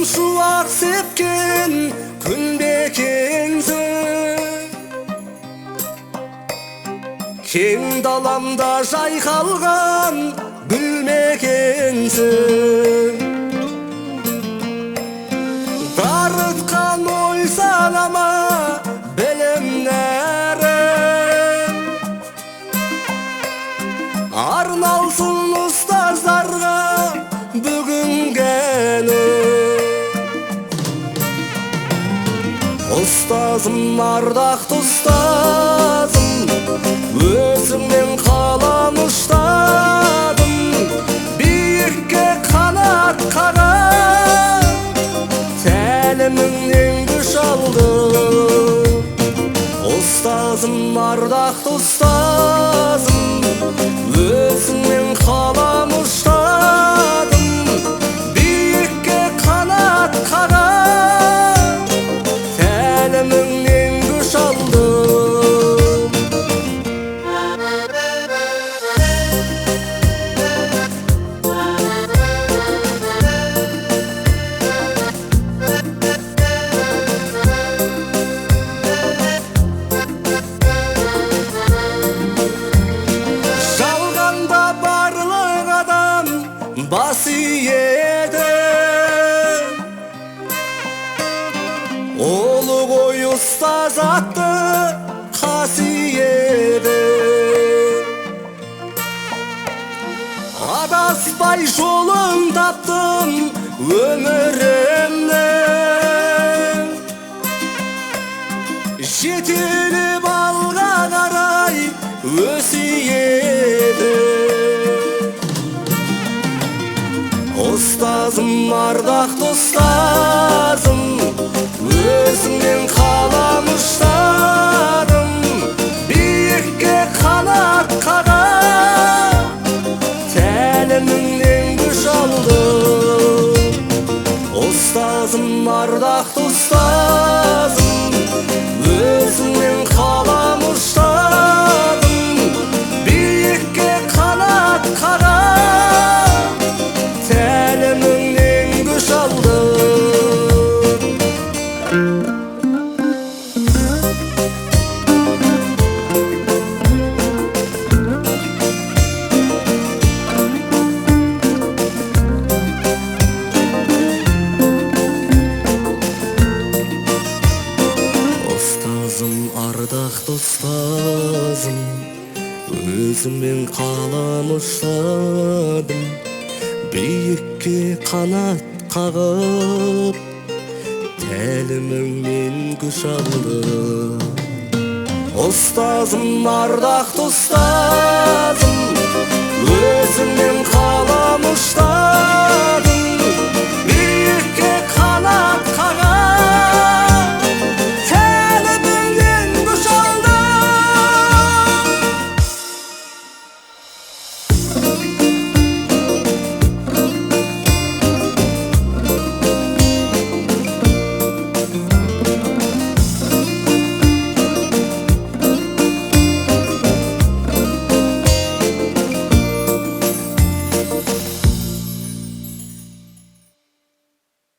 шуақ сепкен күн бекенсің, кең даламда жайқалған гүл мекенсің. Дарытқан ой санама білімнәрім, арналсын ұстаздарға бүгінгені. Ұстазым, ардақты ұстазым, өзіңнен қалам ұштадым, биікке қанат қағып, тәліміңнен күш алдым. Ұстазым, ардақты ұстазым, өзіңнен қалам ұштадым, биікке қанат қағып, тәліміңнен күш алдым. Жалғанда барлық адам бас иеді, ұлы ғой ұстаз атты қасиеті. Адаспай жолын таптым өмірімнің, жетелеп алға қарай өсиеті. Ұстазым, ардақты ұстазым, өзіңнен қалам ұштадым, биікке қанат қағып, тәліміңнен күш алдым. Ұстазым, ардақты ұстазым, өзіңнен қалам ұштадым, биікке қанат қағып, тәліміңнен күш алдым. Ұстазым, ардақты ұстазым, өзіңмен қалам ұштадым, биікке қанат қағып, тәліміңнен күш алдым. Ұстазым, ардақты ұстазым,